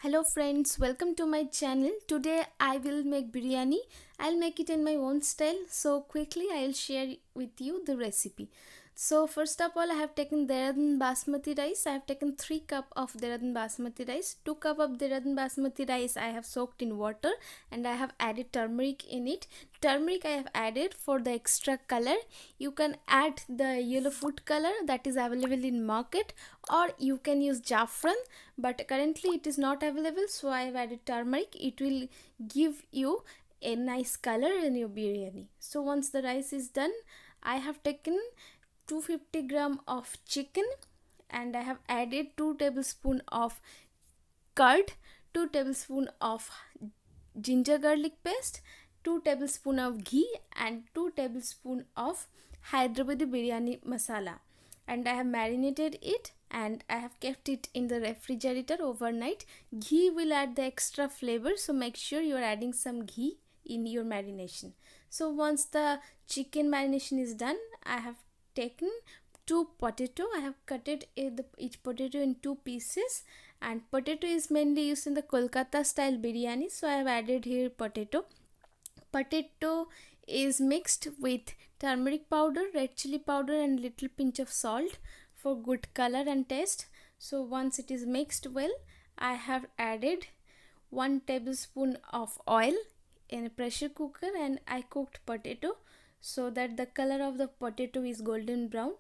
Hello friends, welcome to my channel. Today I will make biryani. I'll make it in my own style. So quickly I'll share with you the recipe. So first of all, I have taken Dehradun basmati rice. I have taken 3 cup of Dehradun basmati rice. 2 cup of Dehradun basmati rice I have soaked in water and I have added turmeric in it. Turmeric I have added for the extra color. You can add the yellow food color that is available in market, or you can use jaffran, but currently it is not available, so I have added turmeric. It will give you a nice color in your biryani. So once the rice is done, I have taken 250 gram of chicken and I have added 2 tablespoon of curd, 2 tablespoon of ginger garlic paste, 2 tablespoon of ghee and 2 tablespoon of Hyderabadi biryani masala. And I have marinated it and I have kept it in the refrigerator overnight. Ghee will add the extra flavor, so make sure you are adding some ghee in your marination. So once the chicken marination is done, I have taken 2 potato. I have cut each potato in 2 pieces, and potato is mainly used in the Kolkata style biryani, so I have added here potato. Potato is mixed with turmeric powder, red chili powder and little pinch of salt for good color and taste. So once it is mixed well, I have added 1 tablespoon of oil in a pressure cooker and I cooked potato so that the color of the potato is golden brown.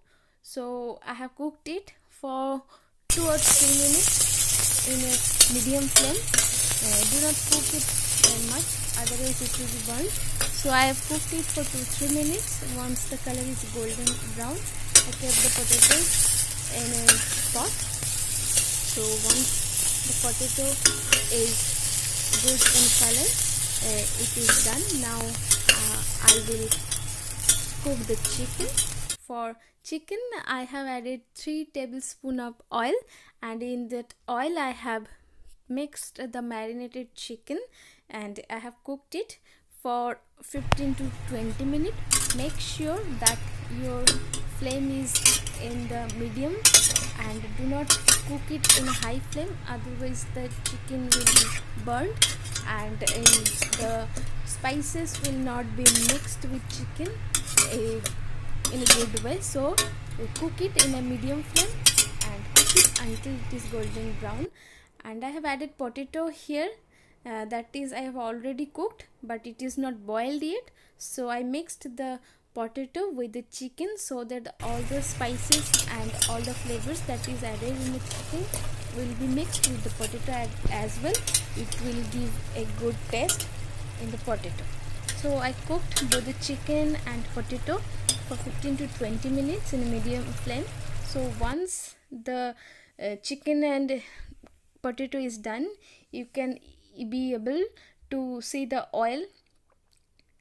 So I have cooked it for 2 or 3 minutes in a medium flame. Do not cook it very much, otherwise it will be burnt. So I have cooked it for 2-3 minutes. Once the color is golden brown, I kept the potatoes in a pot. So once the potato is good in color, it is done. Now I will cook the chicken. For chicken, I have added 3 tablespoons of oil, and in that oil I have mixed the marinated chicken and I have cooked it for 15 to 20 minutes. Make sure that your flame is in the medium and do not cook it in a high flame, otherwise the chicken will be burnt and the spices will not be mixed with chicken in a good way. So cook it in a medium flame and cook it until it is golden brown. And I have added potato here, that is I have already cooked but it is not boiled yet, so I mixed the potato with the chicken so that all the spices and all the flavors that is added in the chicken will be mixed with the potato as well. It will give a good taste in the potato. So I cooked both the chicken and potato for 15 to 20 minutes in a medium flame. So once the chicken and potato is done, you can be able to see the oil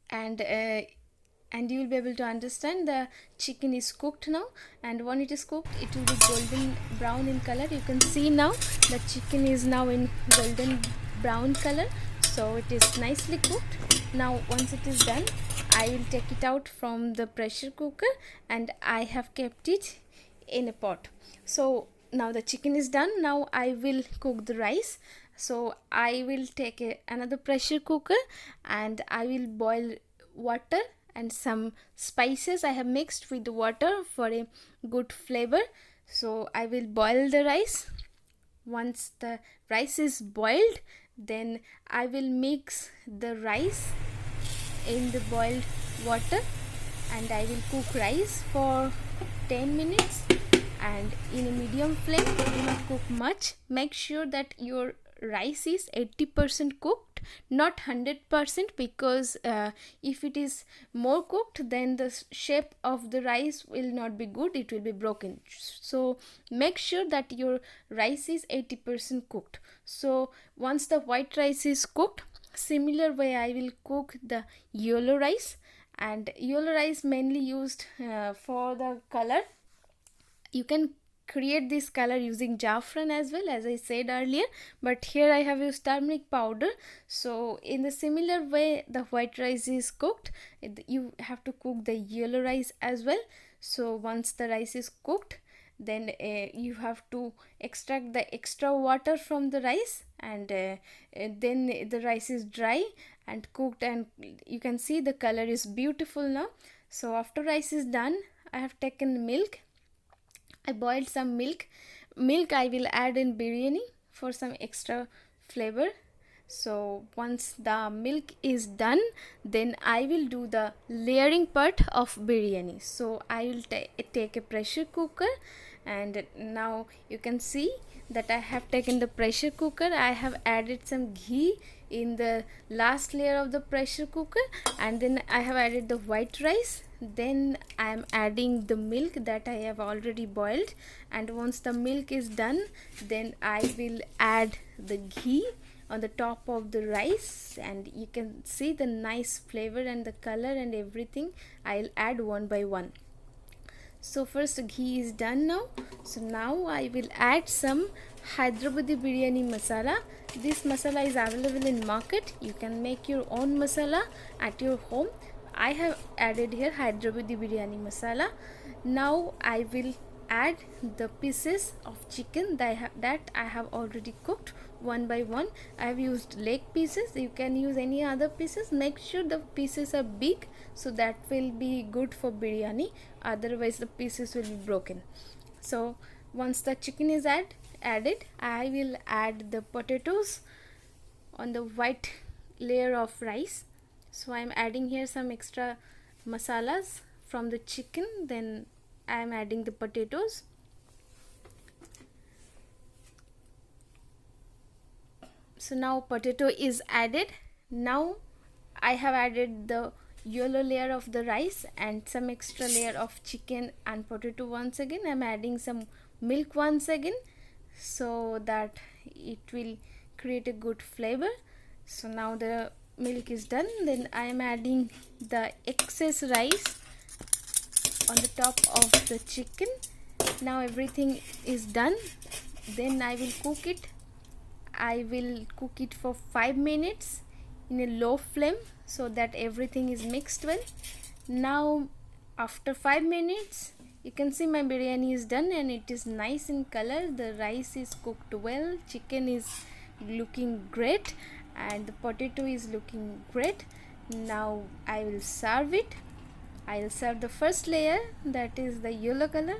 and you will be able to understand the chicken is cooked now. And when it is cooked, it will be golden brown in color. You can see now the chicken is now in golden brown color, so it is nicely cooked. Now once it is done, I will take it out from the pressure cooker and I have kept it in a pot. So now the chicken is done. Now I will cook the rice. So I will take another pressure cooker and I will boil water and some spices I have mixed with the water for a good flavor. So I will boil the rice. Once the rice is boiled, then I will mix the rice in the boiled water and I will cook rice for 10 minutes and in a medium flame. Do not cook much. Make sure that your rice is 80% cooked, not 100%, because if it is more cooked, then the shape of the rice will not be good, it will be broken. So make sure that your rice is 80% cooked. So once the white rice is cooked, similar way I will cook the yellow rice. And yellow rice mainly used for the color. You can create this color using jaffran as well, as I said earlier, but here I have used turmeric powder. So in the similar way the white rice is cooked, you have to cook the yellow rice as well. So once the rice is cooked, then you have to extract the extra water from the rice and then the rice is dry and cooked, and you can see the color is beautiful now. So after rice is done, I have taken milk. I boiled some milk. I will add in biryani for some extra flavor. So once the milk is done, then I will do the layering part of biryani. So I will take a pressure cooker, and now you can see that I have taken the pressure cooker. I have added some ghee in the last layer of the pressure cooker, and then I have added the white rice. Then I am adding the milk that I have already boiled, and once the milk is done, then I will add the ghee on the top of the rice, and you can see the nice flavor and the color and everything. I'll add one by one. So first ghee is done now. So now I will add some Hyderabadi biryani masala. This masala is available in market. You can make your own masala at your home. I have added here Hyderabadi biryani masala. Now I will add the pieces of chicken that I have already cooked one by one. I have used leg pieces. You can use any other pieces. Make sure the pieces are big, so that will be good for biryani, otherwise the pieces will be broken. So once the chicken is added, I will add the potatoes on the white layer of rice. So I am adding here some extra masalas from the chicken, then I am adding the potatoes. So now potato is added. Now I have added the yellow layer of the rice and some extra layer of chicken and potato. Once again I am adding some milk once again, so that it will create a good flavor. So now the milk is done, then I am adding the excess rice on the top of the chicken. Now everything is done, then I will cook it. I will cook it for 5 minutes in a low flame, so that everything is mixed well. Now after 5 minutes, you can see my biryani is done and it is nice in color. The rice is cooked well, chicken is looking great, and the potato is looking great. Now I will serve it. I will serve the first layer, that is the yellow color,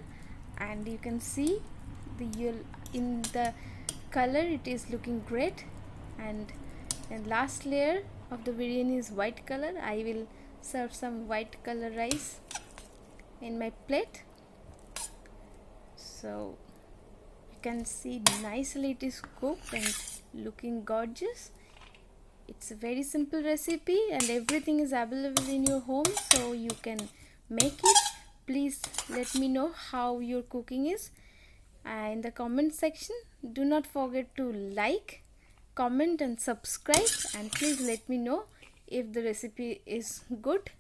and you can see the yellow in the color, it is looking great. And last layer of the biryani is white color. I will serve some white color rice in my plate. So you can see nicely it is cooked and looking gorgeous. It's a very simple recipe and everything is available in your home, so you can make it. Please let me know how your cooking is in the comment section. Do not forget to like, comment and subscribe, and please let me know if the recipe is good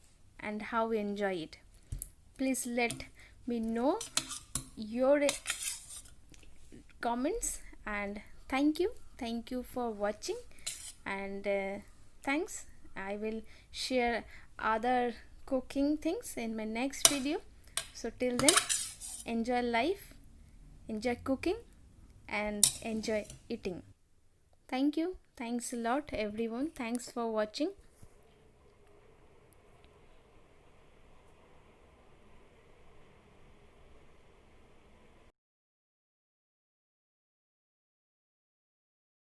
and how you enjoy it. Please let me know your comments, and thank you for watching, and thanks. I will share other cooking things in my next video. So till then, enjoy life, enjoy cooking and enjoy eating. Thank you. Thanks a lot everyone. Thanks for watching.